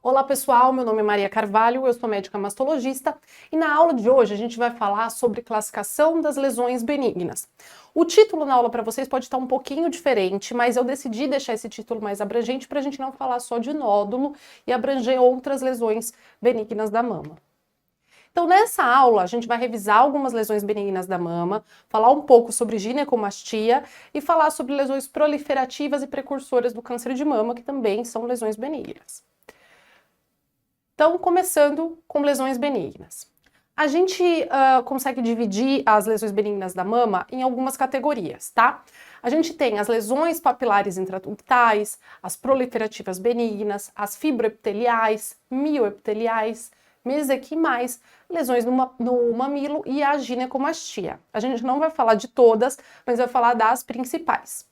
Olá pessoal, meu nome é Maria Carvalho, eu sou médica mastologista e na aula de hoje a gente vai falar sobre classificação das lesões benignas. O título na aula para vocês pode estar um pouquinho diferente, mas eu decidi deixar esse título mais abrangente para a gente não falar só de nódulo e abranger outras lesões benignas da mama. Então, nessa aula, a gente vai revisar algumas lesões benignas da mama, falar um pouco sobre ginecomastia e falar sobre lesões proliferativas e precursoras do câncer de mama, que também são lesões benignas. Então, começando com lesões benignas. A gente consegue dividir as lesões benignas da mama em algumas categorias, tá? A gente tem as lesões papilares intraductais, as proliferativas benignas, as fibroepiteliais, mioepiteliais, mesequimais, lesões no mamilo e a ginecomastia. A gente não vai falar de todas, mas vai falar das principais.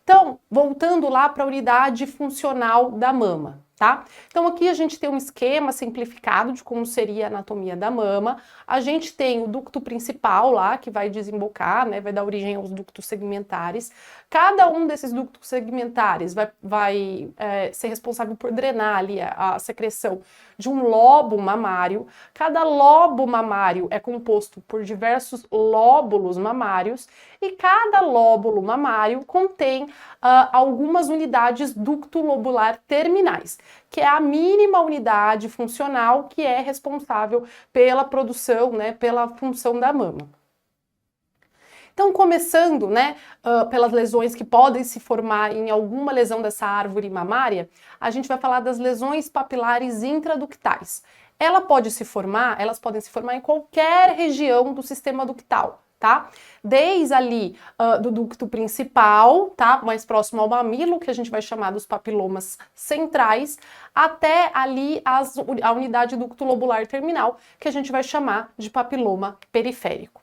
Então, voltando lá para a unidade funcional da mama, tá? Então aqui a gente tem um esquema simplificado de como seria a anatomia da mama. A gente tem o ducto principal lá, que vai desembocar, né, vai dar origem aos ductos segmentares. Cada um desses ductos segmentares vai ser responsável por drenar ali a secreção de um lobo mamário. Cada lobo mamário é composto por diversos lóbulos mamários e cada lóbulo mamário contém algumas unidades ducto-lobular terminais, que é a mínima unidade funcional que é responsável pela produção, né, pela função da mama. Então, começando, né, pelas lesões que podem se formar em alguma lesão dessa árvore mamária, a gente vai falar das lesões papilares intraductais. Elas podem se formar em qualquer região do sistema ductal, tá? Desde ali do ducto principal, tá? Mais próximo ao mamilo, que a gente vai chamar dos papilomas centrais, até ali a unidade ducto-lobular terminal, que a gente vai chamar de papiloma periférico.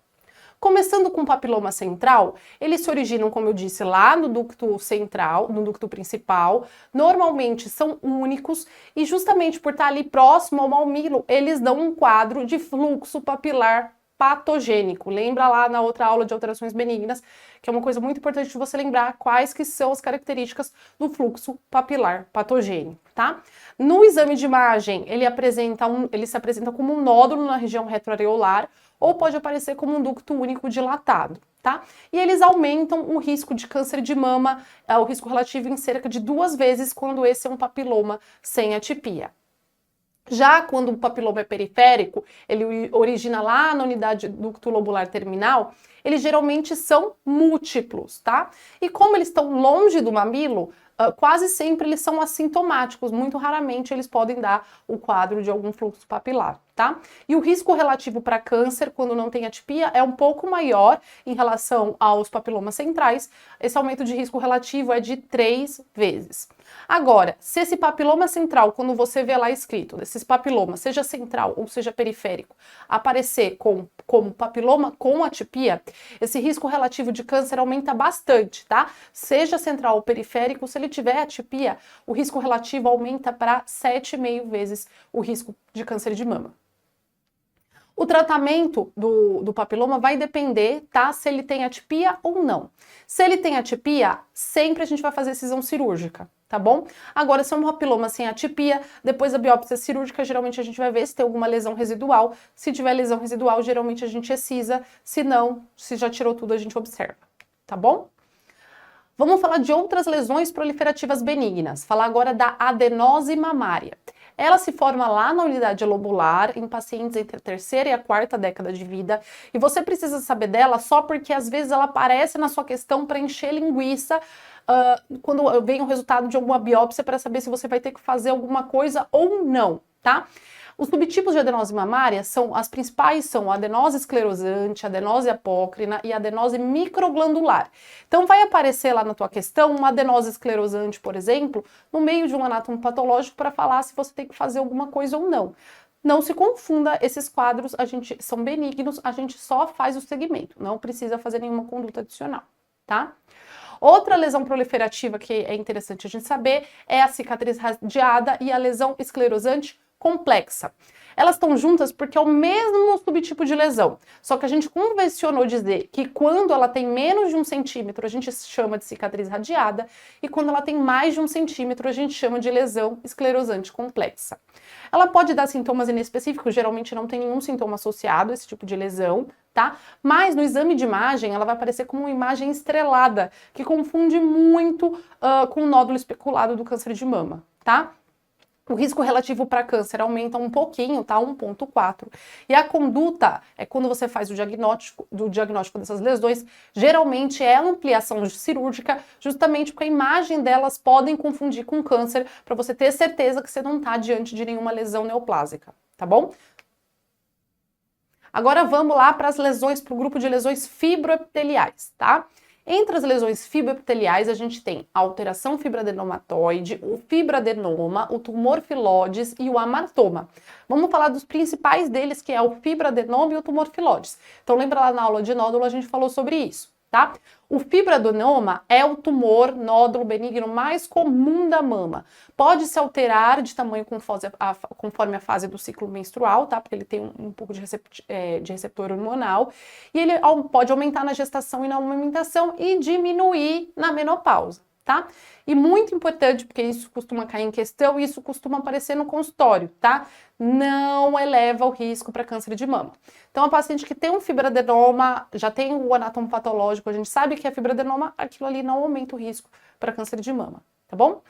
Começando com o papiloma central, eles se originam, como eu disse, lá no ducto central, no ducto principal, normalmente são únicos e justamente por estar ali próximo ao mamilo, eles dão um quadro de fluxo papilar patogênico. Lembra lá na outra aula de alterações benignas, que é uma coisa muito importante de você lembrar quais que são as características do fluxo papilar patogênico, tá? No exame de imagem, ele se apresenta como um nódulo na região retroareolar ou pode aparecer como um ducto único dilatado, tá? E eles aumentam o risco de câncer de mama, o risco relativo em cerca de 2 vezes quando esse é um papiloma sem atipia. Já quando o papiloma é periférico, ele origina lá na unidade ducto-lobular terminal, eles geralmente são múltiplos, tá? E como eles estão longe do mamilo, quase sempre eles são assintomáticos, muito raramente eles podem dar o quadro de algum fluxo papilar, tá? E o risco relativo para câncer, quando não tem atipia, é um pouco maior em relação aos papilomas centrais. Esse aumento de risco relativo é de 3 vezes. Agora, se esse papiloma central, quando você vê lá escrito, esses papilomas, seja central ou seja periférico, aparecer como papiloma com atipia, esse risco relativo de câncer aumenta bastante, tá? Seja central ou periférico, se ele tiver atipia, o risco relativo aumenta para 7,5 vezes o risco de câncer de mama. O tratamento do papiloma vai depender, tá? Se ele tem atipia ou não. Se ele tem atipia, sempre a gente vai fazer cisão cirúrgica, tá bom? Agora, se é um papiloma sem atipia, depois da biópsia cirúrgica, geralmente a gente vai ver se tem alguma lesão residual. Se tiver lesão residual, geralmente a gente excisa. Se não, se já tirou tudo, a gente observa, tá bom? Vamos falar de outras lesões proliferativas benignas. Falar agora da adenose mamária. Ela se forma lá na unidade lobular, em pacientes entre a 3ª e a 4ª década de vida, e você precisa saber dela só porque às vezes ela aparece na sua questão para encher linguiça quando vem o resultado de alguma biópsia para saber se você vai ter que fazer alguma coisa ou não, tá? Os subtipos de adenose mamária as principais são a adenose esclerosante, a adenose apócrina e a adenose microglandular. Então vai aparecer lá na tua questão uma adenose esclerosante, por exemplo, no meio de um anátomo patológico para falar se você tem que fazer alguma coisa ou não. Não se confunda, esses quadros são benignos, a gente só faz o segmento, não precisa fazer nenhuma conduta adicional, tá? Outra lesão proliferativa que é interessante a gente saber é a cicatriz radiada e a lesão esclerosante complexa. Elas estão juntas porque é o mesmo subtipo de lesão, só que a gente convencionou dizer que quando ela tem menos de 1 centímetro, a gente chama de cicatriz radiada, e quando ela tem mais de 1 centímetro, a gente chama de lesão esclerosante complexa. Ela pode dar sintomas inespecíficos, geralmente não tem nenhum sintoma associado a esse tipo de lesão, tá? Mas no exame de imagem, ela vai aparecer como uma imagem estrelada, que confunde muito com o nódulo especulado do câncer de mama, tá? O risco relativo para câncer aumenta um pouquinho, tá? 1,4. E a conduta, quando você faz o diagnóstico dessas lesões, geralmente é ampliação cirúrgica, justamente porque a imagem delas podem confundir com câncer, para você ter certeza que você não está diante de nenhuma lesão neoplásica, tá bom? Agora vamos lá para as lesões, para o grupo de lesões fibroepiteliais, tá? Entre as lesões fibroepiteliais, a gente tem a alteração fibroadenomatoide, o fibroadenoma, o tumor filóides e o amartoma. Vamos falar dos principais deles, que é o fibroadenoma e o tumor filóides. Então lembra lá na aula de nódulo a gente falou sobre isso, tá? O fibroadenoma é o tumor nódulo benigno mais comum da mama. Pode se alterar de tamanho conforme a fase do ciclo menstrual, tá? Porque ele tem um pouco de receptor hormonal. E ele pode aumentar na gestação e na amamentação e diminuir na menopausa, tá? E muito importante, porque isso costuma cair em questão e isso costuma aparecer no consultório, tá? Não eleva o risco para câncer de mama. Então, a paciente que tem um fibroadenoma, já tem o anatomo patológico, a gente sabe que é fibroadenoma, aquilo ali não aumenta o risco para câncer de mama, tá bom?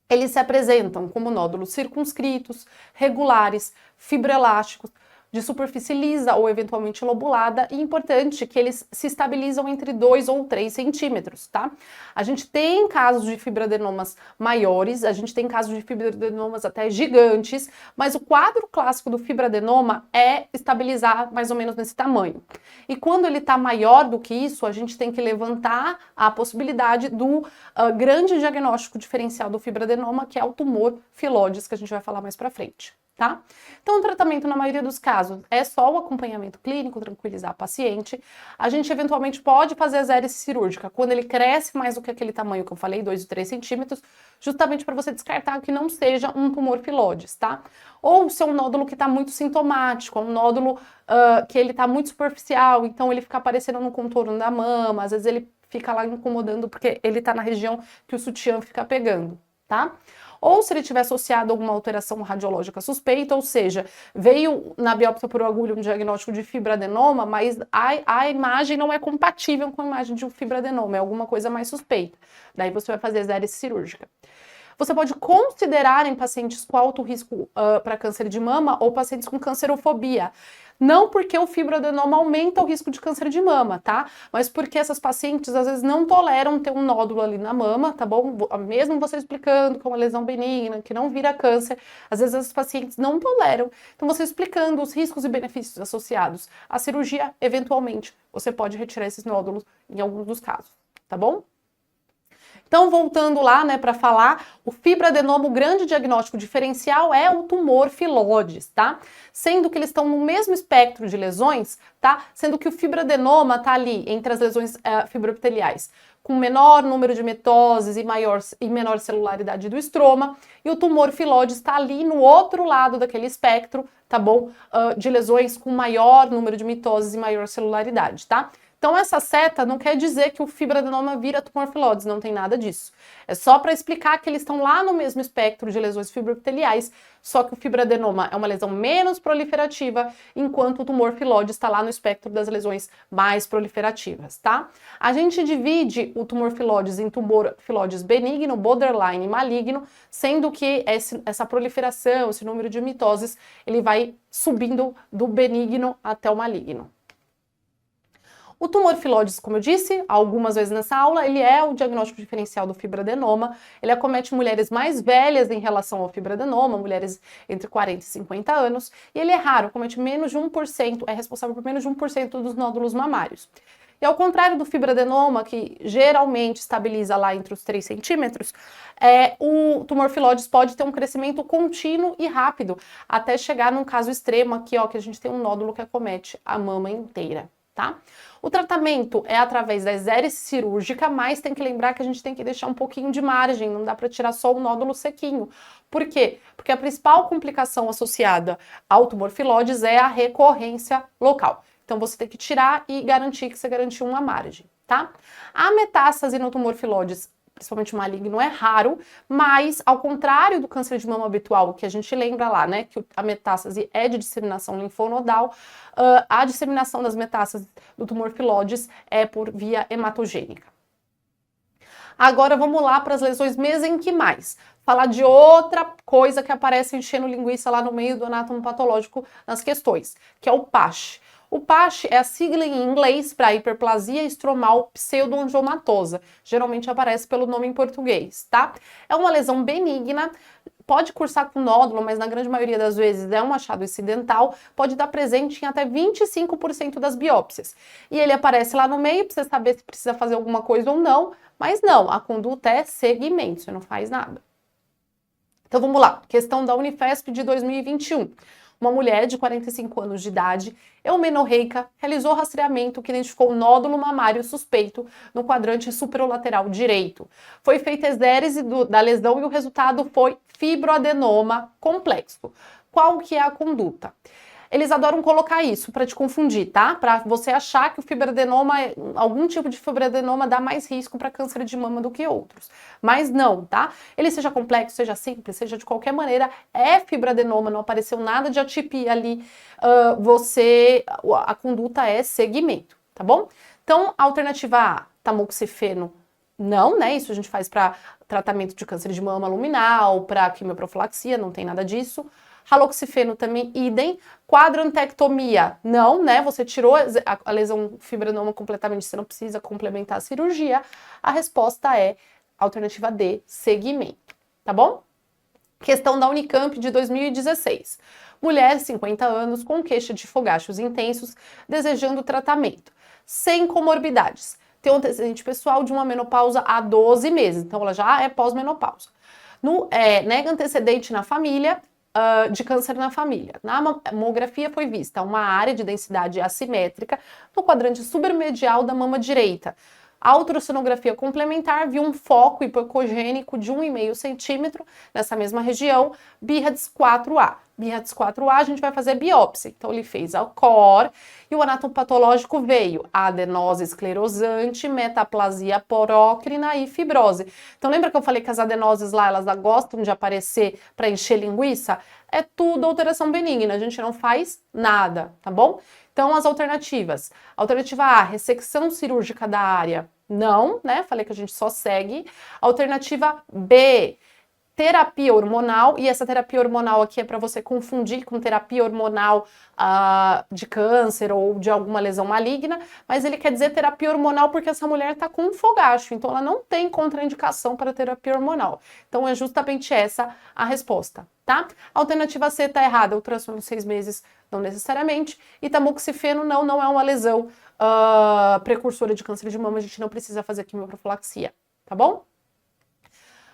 Eles se apresentam como nódulos circunscritos, regulares, fibroelásticos, de superfície lisa ou eventualmente lobulada, e importante que eles se estabilizam entre 2 ou 3 centímetros, tá? A gente tem casos de fibroadenomas maiores, a gente tem casos de fibroadenomas até gigantes, mas o quadro clássico do fibroadenoma é estabilizar mais ou menos nesse tamanho. E quando ele está maior do que isso, a gente tem que levantar a possibilidade do grande diagnóstico diferencial do fibroadenoma, que é o tumor filóides, que a gente vai falar mais pra frente. Tá? Então, o tratamento, na maioria dos casos, é só o acompanhamento clínico, tranquilizar a paciente. A gente, eventualmente, pode fazer a zérese cirúrgica quando ele cresce mais do que aquele tamanho que eu falei, 2 ou 3 centímetros, justamente para você descartar que não seja um tumor filóides, tá? Ou se é um nódulo que está muito sintomático, é um nódulo que ele está muito superficial, então ele fica aparecendo no contorno da mama, às vezes ele fica lá incomodando porque ele está na região que o sutiã fica pegando, tá? Ou se ele tiver associado a alguma alteração radiológica suspeita, ou seja, veio na biópsia por agulha um diagnóstico de fibroadenoma, mas a imagem não é compatível com a imagem de um fibroadenoma, é alguma coisa mais suspeita. Daí você vai fazer a zérese cirúrgica. Você pode considerar em pacientes com alto risco para câncer de mama ou pacientes com cancerofobia. Não porque o fibroadenoma aumenta o risco de câncer de mama, tá? Mas porque essas pacientes às vezes não toleram ter um nódulo ali na mama, tá bom? Mesmo você explicando que é uma lesão benigna, que não vira câncer, às vezes essas pacientes não toleram. Então você explicando os riscos e benefícios associados à cirurgia, eventualmente você pode retirar esses nódulos em alguns dos casos, tá bom? Então, voltando lá, né, para falar, o fibroadenoma, o grande diagnóstico diferencial é o tumor filóides, tá? Sendo que eles estão no mesmo espectro de lesões, tá? Sendo que o fibroadenoma tá ali entre as lesões fibroepiteliais, com menor número de mitoses e menor celularidade do estroma, e o tumor filóides está ali no outro lado daquele espectro, tá bom? De lesões com maior número de mitoses e maior celularidade, tá? Então, essa seta não quer dizer que o fibroadenoma vira tumor filóides, não tem nada disso. É só para explicar que eles estão lá no mesmo espectro de lesões fibroepiteliais, só que o fibroadenoma é uma lesão menos proliferativa, enquanto o tumor filóides está lá no espectro das lesões mais proliferativas, tá? A gente divide o tumor filóides em tumor filóides benigno, borderline e maligno, sendo que essa proliferação, esse número de mitoses, ele vai subindo do benigno até o maligno. O tumor filóides, como eu disse algumas vezes nessa aula, ele é o diagnóstico diferencial do fibroadenoma. Ele acomete mulheres mais velhas em relação ao fibroadenoma, mulheres entre 40 e 50 anos, e ele é raro, acomete menos de 1%, é responsável por menos de 1% dos nódulos mamários. E ao contrário do fibroadenoma, que geralmente estabiliza lá entre os 3 centímetros, o tumor filóides pode ter um crescimento contínuo e rápido, até chegar num caso extremo aqui, ó, que a gente tem um nódulo que acomete a mama inteira. tá? O tratamento é através da exérese cirúrgica, mas tem que lembrar que a gente tem que deixar um pouquinho de margem, não dá para tirar só o nódulo sequinho. Por quê? Porque a principal complicação associada ao tumor filóides é a recorrência local. Então você tem que tirar e garantir que você garantiu uma margem, tá? A metástase no tumor filóides, principalmente maligno, é raro, mas ao contrário do câncer de mama habitual, que a gente lembra lá, né, que a metástase é de disseminação linfonodal, a disseminação das metástases do tumor filóides é por via hematogênica. Agora vamos lá para as lesões mesenquimais. Falar de outra coisa que aparece enchendo linguiça lá no meio do anátomo patológico nas questões, que é o PASH. O PASH é a sigla em inglês para hiperplasia estromal pseudoangiomatosa. Geralmente aparece pelo nome em português, tá? É uma lesão benigna, pode cursar com nódulo, mas na grande maioria das vezes é um achado incidental, pode estar presente em até 25% das biópsias. E ele aparece lá no meio para você saber se precisa fazer alguma coisa ou não, mas não, a conduta é seguimento, você não faz nada. Então vamos lá, questão da Unifesp de 2021. Uma mulher de 45 anos de idade, eumenorreica, realizou rastreamento que identificou nódulo mamário suspeito no quadrante superolateral direito. Foi feita exérese da lesão e o resultado foi fibroadenoma complexo. Qual que é a conduta? Eles adoram colocar isso para te confundir, tá? Para você achar que o fibroadenoma, algum tipo de fibroadenoma dá mais risco para câncer de mama do que outros. Mas não, tá? Ele seja complexo, seja simples, seja de qualquer maneira, é fibroadenoma, não apareceu nada de atipia ali, a conduta é seguimento, tá bom? Então, alternativa A, tamoxifeno, não, né? Isso a gente faz para tratamento de câncer de mama luminal, para quimioprofilaxia, não tem nada disso. Haloxifeno também, idem. Quadrantectomia, não, né? Você tirou a lesão fibroadenoma completamente, você não precisa complementar a cirurgia. A resposta é alternativa D, seguimento, tá bom? Questão da Unicamp de 2016. Mulher, 50 anos, com queixa de fogachos intensos, desejando tratamento, sem comorbidades. Tem um antecedente pessoal de uma menopausa há 12 meses, então ela já é pós-menopausa. Nega antecedente na família, de câncer na família. Na mamografia foi vista uma área de densidade assimétrica no quadrante supermedial da mama direita. A ultrassonografia complementar viu um foco hipocogênico de 1,5 centímetro nessa mesma região, BIRADS 4A. BIRADS 4A a gente vai fazer biópsia. Então ele fez a COR e o anatopatológico veio adenose esclerosante, metaplasia porócrina e fibrose. Então lembra que eu falei que as adenoses lá, elas gostam de aparecer para encher linguiça? É tudo alteração benigna, a gente não faz nada, tá bom? Então, as alternativas. Alternativa A, ressecção cirúrgica da área. Não, né? Falei que a gente só segue. Alternativa B, terapia hormonal. E essa terapia hormonal aqui é para você confundir com terapia hormonal de câncer ou de alguma lesão maligna. Mas ele quer dizer terapia hormonal porque essa mulher está com um fogacho. Então, ela não tem contraindicação para terapia hormonal. Então, é justamente essa a resposta, tá? A alternativa C está errada. Ultrassom em 6 meses, não necessariamente. E tamoxifeno não é uma lesão precursora de câncer de mama. A gente não precisa fazer quimioprofilaxia, tá bom?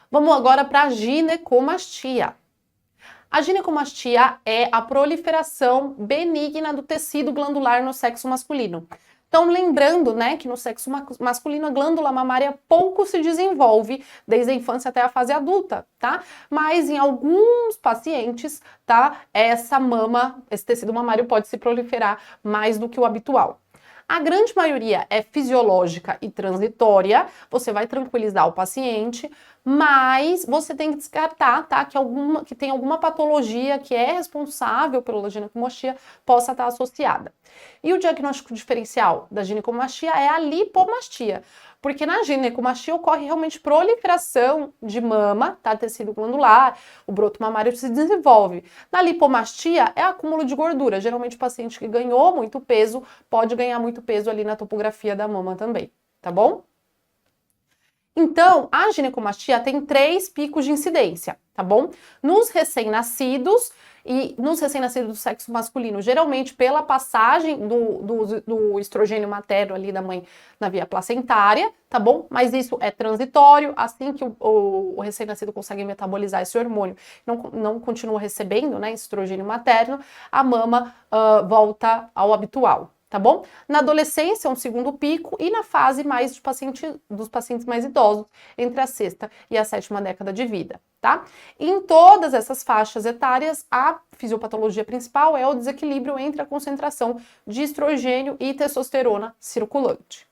Vamos agora para a ginecomastia. A ginecomastia é a proliferação benigna do tecido glandular no sexo masculino. Então, lembrando, né, que no sexo masculino a glândula mamária pouco se desenvolve desde a infância até a fase adulta, tá? Mas em alguns pacientes, tá, esse tecido mamário pode se proliferar mais do que o habitual. A grande maioria é fisiológica e transitória, você vai tranquilizar o paciente, mas você tem que descartar, tá, que tem alguma patologia que é responsável pela ginecomastia possa estar associada. E o diagnóstico diferencial da ginecomastia é a lipomastia, porque na ginecomastia ocorre realmente proliferação de mama, tá, tecido glandular, o broto mamário se desenvolve. Na lipomastia é acúmulo de gordura, geralmente o paciente que ganhou muito peso pode ganhar muito peso ali na topografia da mama também, tá bom? Então, a ginecomastia tem 3 picos de incidência, tá bom? Nos recém-nascidos do sexo masculino, geralmente pela passagem do estrogênio materno ali da mãe na via placentária, tá bom? Mas isso é transitório, assim que o recém-nascido consegue metabolizar esse hormônio, não continua recebendo, né, estrogênio materno, a mama volta ao habitual. tá bom? Na adolescência, um segundo pico, e na fase mais dos pacientes mais idosos, entre a sexta e a sétima década de vida, tá? Em todas essas faixas etárias, a fisiopatologia principal é o desequilíbrio entre a concentração de estrogênio e testosterona circulante.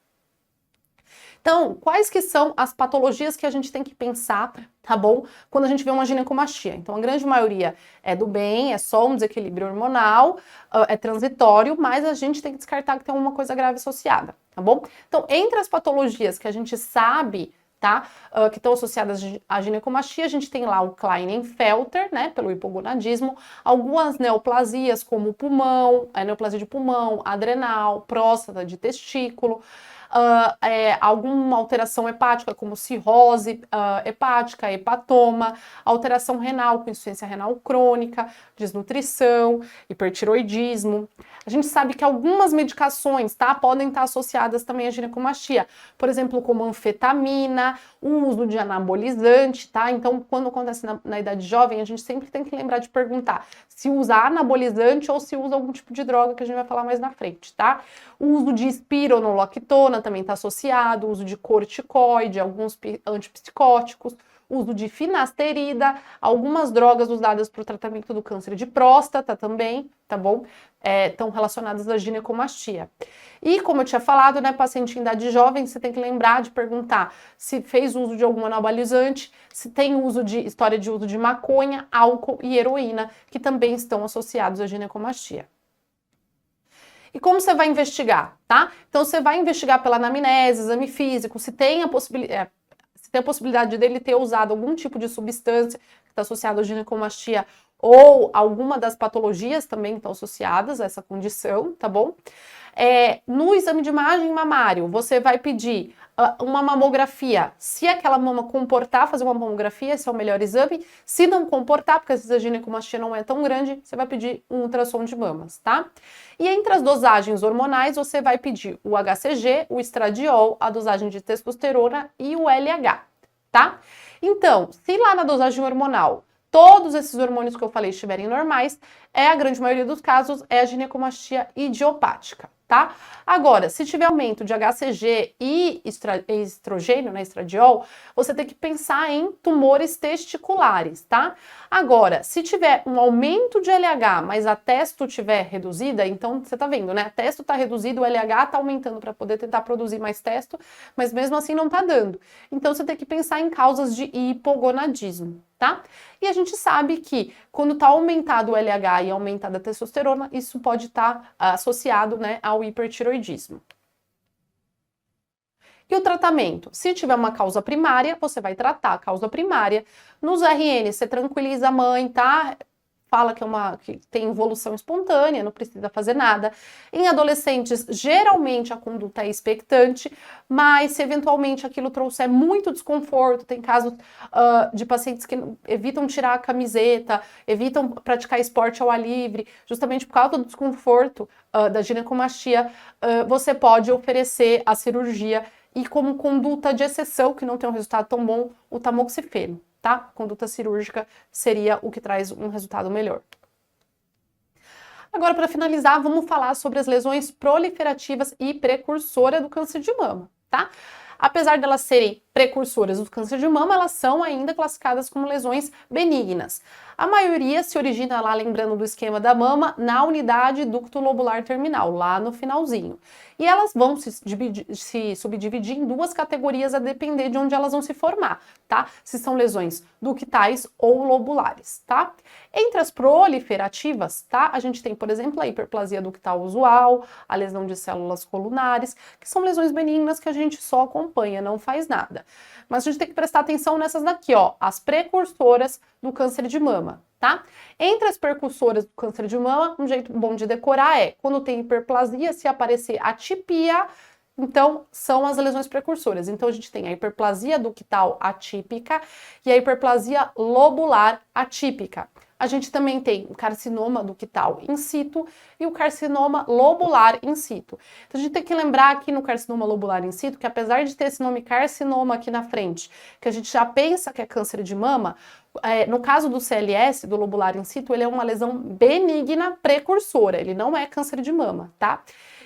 Então, quais que são as patologias que a gente tem que pensar, tá bom? Quando a gente vê uma ginecomastia. Então, a grande maioria é do bem, é só um desequilíbrio hormonal, é transitório, mas a gente tem que descartar que tem alguma coisa grave associada, tá bom? Então, entre as patologias que a gente sabe, tá, que estão associadas à ginecomastia, a gente tem lá o Klinefelter, né, pelo hipogonadismo, algumas neoplasias como pulmão, neoplasia de pulmão, adrenal, próstata, de testículo, alguma alteração hepática, como cirrose hepática, hepatoma, alteração renal, com insuficiência renal crônica, desnutrição, hipertiroidismo. A gente sabe que algumas medicações, tá, podem estar associadas também à ginecomastia, por exemplo, como anfetamina, o uso de anabolizante, tá? Então, quando acontece na idade jovem, a gente sempre tem que lembrar de perguntar se usa anabolizante ou se usa algum tipo de droga, que a gente vai falar mais na frente, tá? O uso de espironolactona também está associado, o uso de corticoide, alguns antipsicóticos, uso de finasterida, algumas drogas usadas para o tratamento do câncer de próstata também, tá bom? Estão relacionadas à ginecomastia. E como eu tinha falado, né, paciente em idade jovem, você tem que lembrar de perguntar se fez uso de algum anabolizante, se tem história de uso de maconha, álcool e heroína, que também estão associados à ginecomastia. E como você vai investigar, tá? Então você vai investigar pela anamnese, exame físico, se tem a possibilidade dele ter usado algum tipo de substância que está associada à ginecomastia ou alguma das patologias também estão associadas a essa condição, tá bom? No exame de imagem mamário, você vai pedir uma mamografia. Se aquela mama comportar, fazer uma mamografia, esse é o melhor exame. Se não comportar, porque às vezes a ginecomastia não é tão grande, você vai pedir um ultrassom de mamas, tá? E entre as dosagens hormonais, você vai pedir o HCG, o estradiol, a dosagem de testosterona e o LH, tá? Então, se lá na dosagem hormonal todos esses hormônios que eu falei estiverem normais, a grande maioria dos casos é a ginecomastia idiopática, tá? Agora, se tiver aumento de HCG e estrogênio, né, estradiol, você tem que pensar em tumores testiculares, tá? Agora, se tiver um aumento de LH, mas a testo tiver reduzida, então você tá vendo, né? A testo tá reduzida, o LH tá aumentando para poder tentar produzir mais testo, mas mesmo assim não tá dando. Então você tem que pensar em causas de hipogonadismo, tá? E a gente sabe que quando tá aumentado o LH e aumentada a testosterona, isso pode estar associado, né, ao hipertiroidismo. E o tratamento? Se tiver uma causa primária, você vai tratar a causa primária. Nos RN, você tranquiliza a mãe, tá? Fala que tem evolução espontânea, não precisa fazer nada. Em adolescentes, geralmente a conduta é expectante, mas se eventualmente aquilo trouxer muito desconforto, tem casos de pacientes que evitam tirar a camiseta, evitam praticar esporte ao ar livre, justamente por causa do desconforto da ginecomastia, você pode oferecer a cirurgia e como conduta de exceção, que não tem um resultado tão bom, o tamoxifeno. Tá? Conduta cirúrgica seria o que traz um resultado melhor. Agora, para finalizar, vamos falar sobre as lesões proliferativas e precursoras do câncer de mama, tá? Apesar de elas serem precursoras do câncer de mama, elas são ainda classificadas como lesões benignas. A maioria se origina lá, lembrando do esquema da mama, na unidade ducto-lobular terminal, lá no finalzinho. E elas vão se subdividir em duas categorias a depender de onde elas vão se formar, tá? Se são lesões ductais ou lobulares, tá? Entre as proliferativas, tá? A gente tem, por exemplo, a hiperplasia ductal usual, a lesão de células colunares, que são lesões benignas que a gente só acompanha, não faz nada. Mas a gente tem que prestar atenção nessas daqui, ó, as precursoras do câncer de mama, tá? Entre as precursoras do câncer de mama, um jeito bom de decorar é, quando tem hiperplasia, se aparecer atipia, então são as lesões precursoras. Então a gente tem a hiperplasia ductal atípica e a hiperplasia lobular atípica. A gente também tem o carcinoma ductal in situ e o carcinoma lobular in situ. Então a gente tem que lembrar aqui no carcinoma lobular in situ que apesar de ter esse nome carcinoma aqui na frente, que a gente já pensa que é câncer de mama, no caso do CLS, do lobular in situ, ele é uma lesão benigna precursora, ele não é câncer de mama, tá?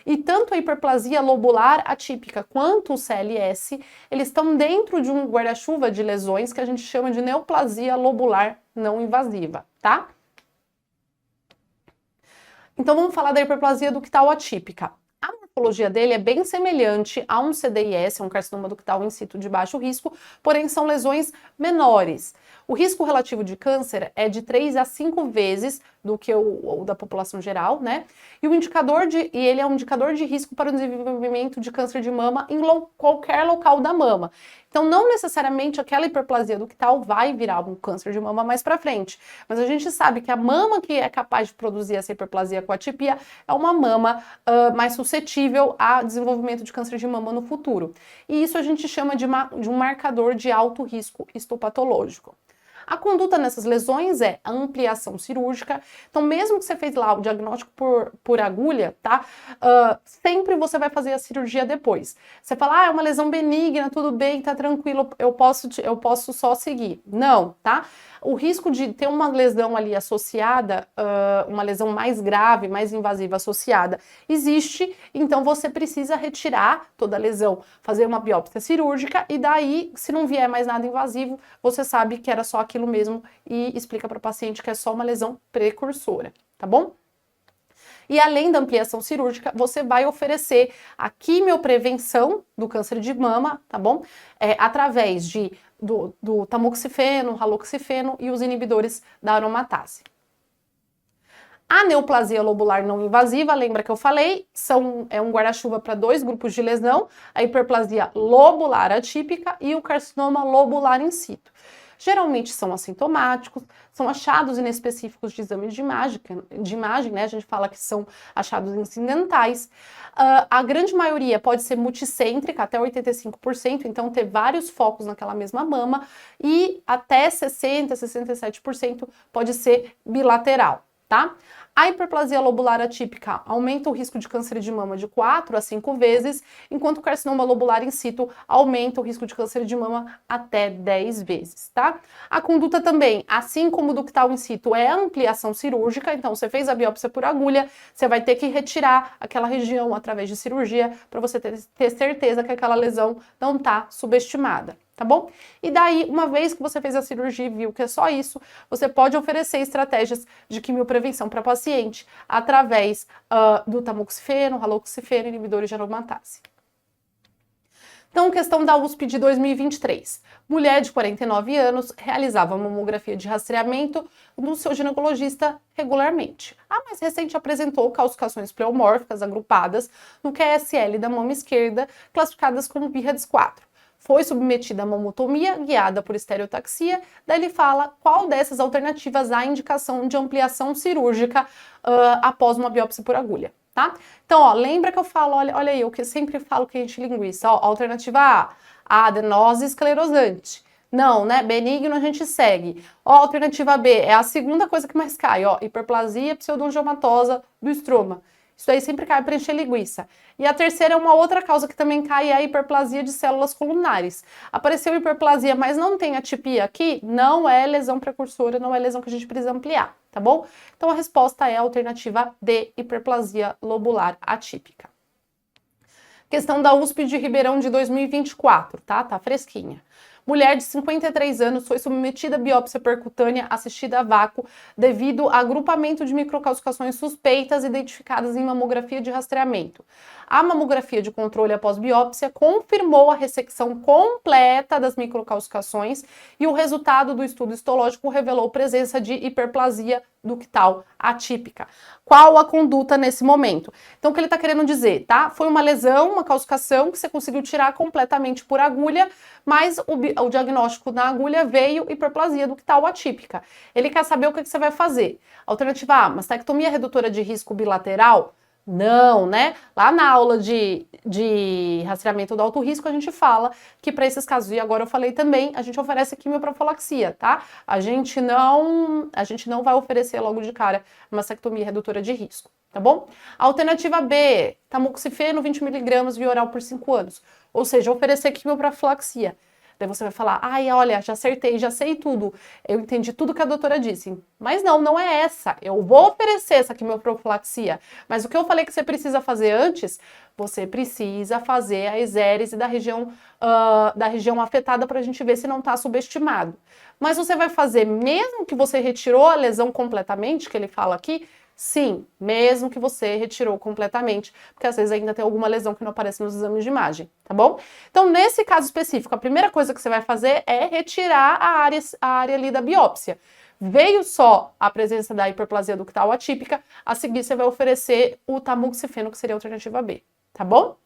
E tanto a hiperplasia lobular atípica quanto o CLS, eles estão dentro de um guarda-chuva de lesões que a gente chama de neoplasia lobular não invasiva, tá? Então vamos falar da hiperplasia ductal atípica. A morfologia dele é bem semelhante a um CDIS, um carcinoma ductal in situ de baixo risco, porém são lesões menores. O risco relativo de câncer é de 3 a 5 vezes do que o da população geral, né? E ele é um indicador de risco para o desenvolvimento de câncer de mama em qualquer local da mama. Então, não necessariamente aquela hiperplasia ductal vai virar um câncer de mama mais para frente, mas a gente sabe que a mama que é capaz de produzir essa hiperplasia com atipia é uma mama mais suscetível a desenvolvimento de câncer de mama no futuro. E isso a gente chama de um marcador de alto risco histopatológico. A conduta nessas lesões é a ampliação cirúrgica. Então, mesmo que você fez lá o diagnóstico por agulha, tá? Sempre você vai fazer a cirurgia depois. Você fala, é uma lesão benigna, tudo bem, tá tranquilo, eu posso só seguir. Não, tá? O risco de ter uma lesão ali associada, uma lesão mais grave, mais invasiva associada, existe, então você precisa retirar toda a lesão, fazer uma biópsia cirúrgica e daí, se não vier mais nada invasivo, você sabe que era só aquilo mesmo e explica para o paciente que é só uma lesão precursora, tá bom? E além da ampliação cirúrgica, você vai oferecer a quimioprevenção do câncer de mama, tá bom? Através do tamoxifeno, raloxifeno e os inibidores da aromatase. A neoplasia lobular não invasiva, lembra que eu falei, é um guarda-chuva para 2 grupos de lesão, a hiperplasia lobular atípica e o carcinoma lobular in situ. Geralmente são assintomáticos, são achados inespecíficos de exame de imagem, né? A gente fala que são achados incidentais. A grande maioria pode ser multicêntrica, até 85%, então ter vários focos naquela mesma mama, e até 60%, 67% pode ser bilateral, tá? A hiperplasia lobular atípica aumenta o risco de câncer de mama de 4 a 5 vezes, enquanto o carcinoma lobular in situ aumenta o risco de câncer de mama até 10 vezes, tá? A conduta também, assim como o ductal in situ, é ampliação cirúrgica, então você fez a biópsia por agulha, você vai ter que retirar aquela região através de cirurgia para você ter certeza que aquela lesão não está subestimada. Tá bom? E daí, uma vez que você fez a cirurgia e viu que é só isso, você pode oferecer estratégias de quimioprevenção para paciente através do tamoxifeno, raloxifeno e inibidores de aromatase. Então, questão da USP de 2023. Mulher de 49 anos realizava mamografia de rastreamento no seu ginecologista regularmente. A mais recente apresentou calcificações pleomórficas agrupadas no QSL da mama esquerda, classificadas como BIRADS 4. Foi submetida a mamotomia guiada por estereotaxia, daí ele fala qual dessas alternativas há indicação de ampliação cirúrgica após uma biópsia por agulha, tá? Então, ó, lembra que eu falo, olha aí, eu que sempre falo que a gente linguiça, ó, alternativa A adenose esclerosante. Não, né? Benigno a gente segue. Ó, alternativa B é a segunda coisa que mais cai, ó, hiperplasia pseudoangiomatosa do estroma. Isso aí sempre cai para encher linguiça. E a terceira é uma outra causa que também cai, é a hiperplasia de células colunares. Apareceu hiperplasia, mas não tem atipia aqui, não é lesão precursora, não é lesão que a gente precisa ampliar, tá bom? Então a resposta é a alternativa D, hiperplasia lobular atípica. Questão da USP de Ribeirão de 2024, tá? Tá fresquinha. Mulher de 53 anos foi submetida a biópsia percutânea assistida a vácuo devido a agrupamento de microcalcificações suspeitas identificadas em mamografia de rastreamento. A mamografia de controle após biópsia confirmou a ressecção completa das microcalcificações e o resultado do estudo histológico revelou presença de hiperplasia ductal atípica. Qual a conduta nesse momento? Então, o que ele está querendo dizer, tá? Foi uma lesão, uma calcificação que você conseguiu tirar completamente por agulha, mas o diagnóstico na agulha veio hiperplasia ductal atípica. Ele quer saber o que você vai fazer. Alternativa A, mastectomia redutora de risco bilateral? Não, né? Lá na aula de rastreamento do alto risco, a gente fala que para esses casos, e agora eu falei também, a gente oferece quimioprofilaxia, tá? A gente não vai oferecer logo de cara mastectomia redutora de risco, tá bom? Alternativa B, tamoxifeno 20 mg via oral por 5 anos. Ou seja, oferecer quimioprofilaxia. Daí você vai falar, ai, olha, já acertei, já sei tudo, eu entendi tudo que a doutora disse. Mas não é essa. Eu vou oferecer essa quimioprofilaxia, mas o que eu falei que você precisa fazer antes, você precisa fazer a exérese da região afetada para a gente ver se não está subestimado. Mas você vai fazer, mesmo que você retirou a lesão completamente, que ele fala aqui, sim, mesmo que você retirou completamente, porque às vezes ainda tem alguma lesão que não aparece nos exames de imagem, tá bom? Então, nesse caso específico, a primeira coisa que você vai fazer é retirar a área ali da biópsia. Veio só a presença da hiperplasia ductal atípica, a seguir você vai oferecer o tamoxifeno, que seria a alternativa B, tá bom?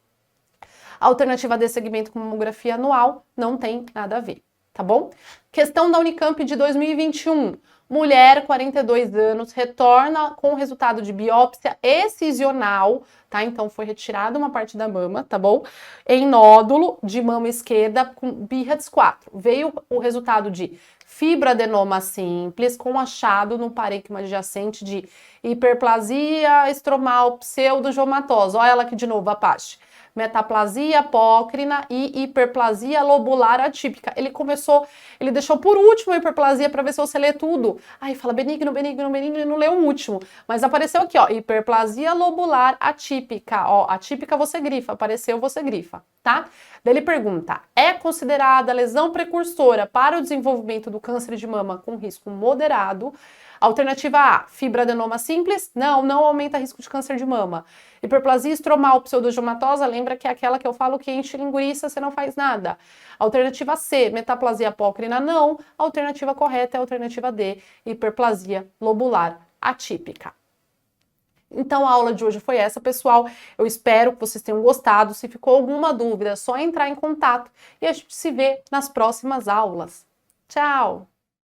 A alternativa D, segmento com mamografia anual, não tem nada a ver, tá bom? Questão da Unicamp de 2021. Mulher, 42 anos, retorna com o resultado de biópsia excisional, tá? Então foi retirada uma parte da mama, tá bom? Em nódulo de mama esquerda com BIRADS 4. Veio o resultado de fibroadenoma simples com achado no parênquima adjacente de hiperplasia estromal pseudogiomatosa. Olha ela aqui de novo, Apache. Metaplasia apócrina e hiperplasia lobular atípica. Ele deixou por último a hiperplasia para ver se você lê tudo. Aí fala benigno, benigno, benigno e não leu o último. Mas apareceu aqui, ó, hiperplasia lobular atípica. Ó, atípica você grifa, apareceu você grifa, tá? Daí ele pergunta, é considerada lesão precursora para o desenvolvimento do câncer de mama com risco moderado? Alternativa A, fibroadenoma simples? Não aumenta risco de câncer de mama. Hiperplasia estromal pseudogiomatosa, lembra que é aquela que eu falo que enche linguiça, você não faz nada. Alternativa C, metaplasia apócrina? Não. A alternativa correta é a alternativa D, hiperplasia lobular atípica. Então a aula de hoje foi essa, pessoal. Eu espero que vocês tenham gostado. Se ficou alguma dúvida, é só entrar em contato e a gente se vê nas próximas aulas. Tchau!